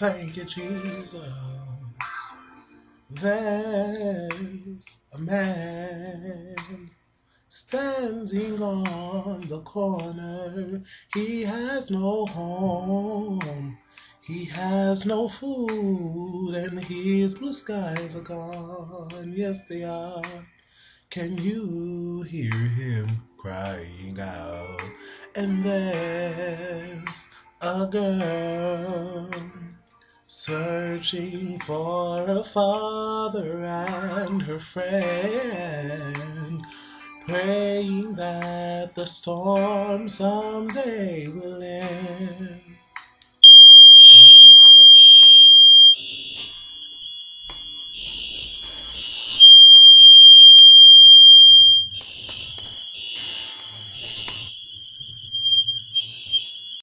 Thank you, Jesus. There's a man standing on the corner. He has no home, he has no food, and his blue skies are gone. Yes, they are. Can you hear him crying out? And there's a girl searching for a father and her friend, praying that the storm someday will end.